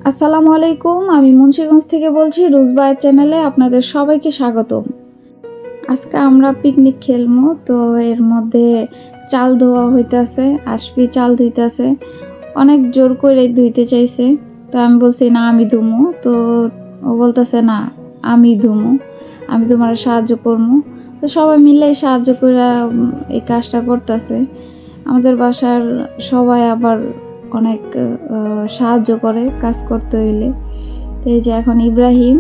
আসসালামু আলাইকুম, আমি মুন্সিগঞ্জ থেকে বলছি। রুজবায়ের চ্যানেলে আপনাদের সবাইকে স্বাগতম। আজকে আমরা পিকনিক খেলবো, তো এর মধ্যে চাল ধোয়া হইতেছে, আশপি চাল ধুইতেছে। অনেক জোর করে ধুইতে চাইছে, তো আমি বলছি না আমি ধুমু, তো ও বলতেছে না আমি ধুমু, আমি তোমার সাহায্য করবো। তো সবাই মিলে সাহায্য করে এই কাজটা করতেছে। আমাদের বাসার সবাই আবার অনেক সাহায্য করে কাজ করতে হইলে। তো এই যে এখন ইব্রাহিম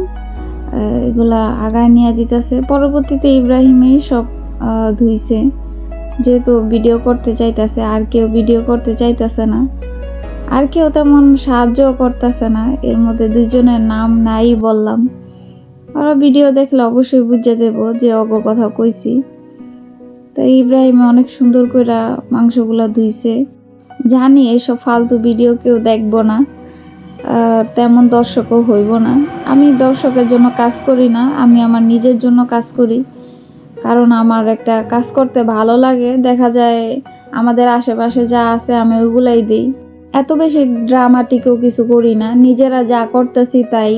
এগুলা আগায় নিয়ে দিতেছে। পরবর্তীতে ইব্রাহিমই সব ধুইছে, যেহেতু ভিডিও করতে চাইতেছে। আর কেউ ভিডিও করতে চাইতেছে না, আর কেউ তেমন সাহায্যও করতেছে না। এর মধ্যে দুজনের নাম নাই বললাম, ওরা ভিডিও দেখলে অবশ্যই বুঝে যাব যে অগ কথা কইছি। তো ইব্রাহিম অনেক সুন্দর করে মাংসগুলা ধুইছে। জানি এসব ফালতু ভিডিও কেউ দেখব না, তেমন দর্শকও হইব না। আমি দর্শকের জন্য কাজ করি না, আমি আমার নিজের জন্য কাজ করি। কারণ আমার একটা কাজ করতে ভালো লাগে। দেখা যায় আমাদের আশেপাশে যা আছে আমি ওইগুলাই দিই। এত বেশি ড্রামাটিকও কিছু করি না, নিজেরা যা করতেছি তাই।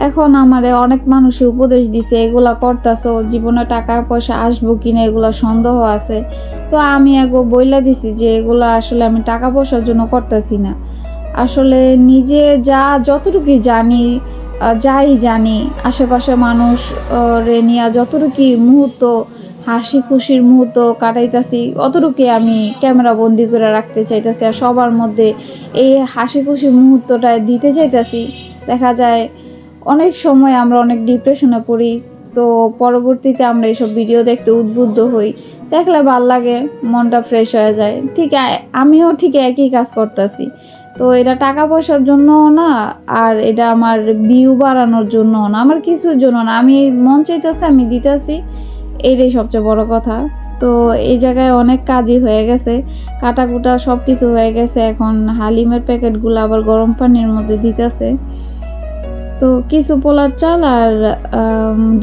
এখন আমারে অনেক মানুষই উপদেশ দিছে, এগুলা করতেছো জীবনে টাকা পয়সা আসবো কিনা এগুলা সন্দেহ আছে। তো আমি আগে বইলা দিছি যে এগুলো আসলে আমি টাকা পয়সার জন্য করতেছি না। আসলে নিজে যতটুকু জানি, যাই জানি, আশেপাশে মানুষ রে নিয়ে যতটুকু মুহূর্ত হাসি খুশির মুহূর্ত কাটাইতেছি, অতটুকুই আমি ক্যামেরা বন্দি করে রাখতে চাইতেছি। আর সবার মধ্যে এই হাসি খুশি মুহূর্তটা দিতে চাইতেছি। দেখা যায় অনেক সময় আমরা অনেক ডিপ্রেশনে পড়ি, তো পরবর্তীতে আমরা এইসব ভিডিও দেখতে উদ্বুদ্ধ হই, দেখলে ভাল লাগে, মনটা ফ্রেশ হয়ে যায়। ঠিক আমিও ঠিক একই কাজ করতেছি। তো এটা টাকা পয়সার জন্যও না, আর এটা আমার ভিউ বাড়ানোর জন্যও না, আমার কিছুর জন্য না। আমি মন চাইতেছে, আমি দিতেছি, এটাই সবচেয়ে বড় কথা। তো এই জায়গায় অনেক কাজই হয়ে গেছে, কাটাকুটা সব কিছু হয়ে গেছে। এখন হালিমের প্যাকেটগুলো আবার গরম পানির মধ্যে দিতেছে। তো কিছু পোলার চাল আর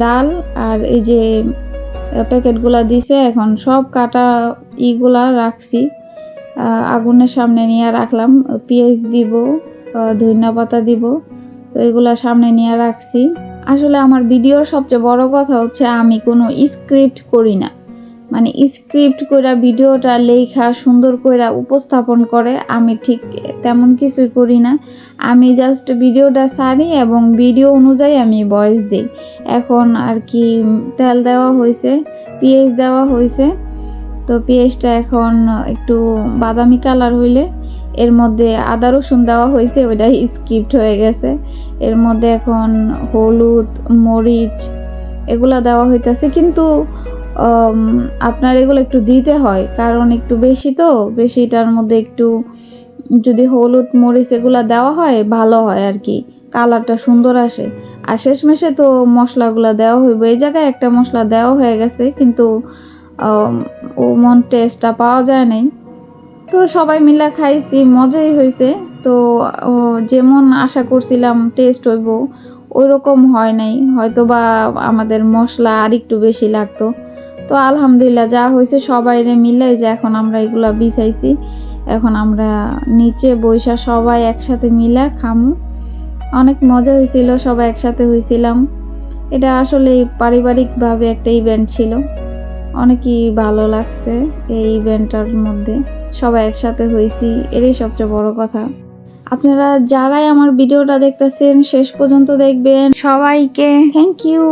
ডাল আর এই যে প্যাকেটগুলা দিছে, এখন সব কাটা ইগুলা রাখছি, আগুনের সামনে নিয়ে রাখলাম। পেঁয়াজ দিব, ধনিয়া পাতা দিব, তো এগুলা সামনে নিয়ে রাখছি। আসলে আমার ভিডিওর সবচেয়ে বড় কথা হচ্ছে আমি কোনো স্ক্রিপ্ট করি না, মানে স্ক্রিপ্ট করে ভিডিওটা লেখা সুন্দর করে উপস্থাপন করে আমি ঠিক তেমন কিছুই করি না। আমি জাস্ট ভিডিওটা ছাড়ি এবং ভিডিও অনুযায়ী আমি ভয়েস দিই। এখন আর কি তেল দেওয়া হয়েছে, পেঁয়াজ দেওয়া হয়েছে। তো পেঁয়াজটা এখন একটু বাদামি কালার হইলে এর মধ্যে আদা রসুন দেওয়া হয়েছে, ওইটা স্কিপ্ট হয়ে গেছে। এর মধ্যে এখন হলুদ মরিচ এগুলা দেওয়া হইতেছে, কিন্তু আপনার এগুলো একটু দিতে হয়, কারণ একটু বেশি, তো বেশিটার মধ্যে একটু যদি হলুদ মরিচ এগুলা দেওয়া হয় ভালো হয় আর কি, কালারটা সুন্দর আসে। আর শেষমেশে তো মশলাগুলো দেওয়া হইব। এই জায়গায় একটা মশলা দেওয়া হয়ে গেছে, কিন্তু টেস্টটা পাওয়া যায় নাই। তো সবাই মিলে খাইছি, মজাই হয়েছে। তো যেমন আশা করছিলাম টেস্ট হইব ওই রকম হয় নাই, হয়তো বা আমাদের মশলা আর একটু বেশি লাগতো। তো আলহামদুলিল্লাহ যা হয়েছে সবাই মিলে যে এখন আমরা এগুলা বিছাইছি, এখন আমরা নিচে বৈশা সবাই একসাথে মিলে খামু। অনেক মজা হয়েছিল, সবাই একসাথে হয়েছিলাম। এটা আসলে পারিবারিকভাবে একটা ইভেন্ট ছিল, অনেকই ভালো লাগছে। এই ইভেন্টটার মধ্যে সবাই একসাথে হয়েছি, এটাই সবচেয়ে বড় কথা। আপনারা যারাই আমার ভিডিওটা দেখতেছেন শেষ পর্যন্ত দেখবেন, সবাইকে থ্যাংক ইউ।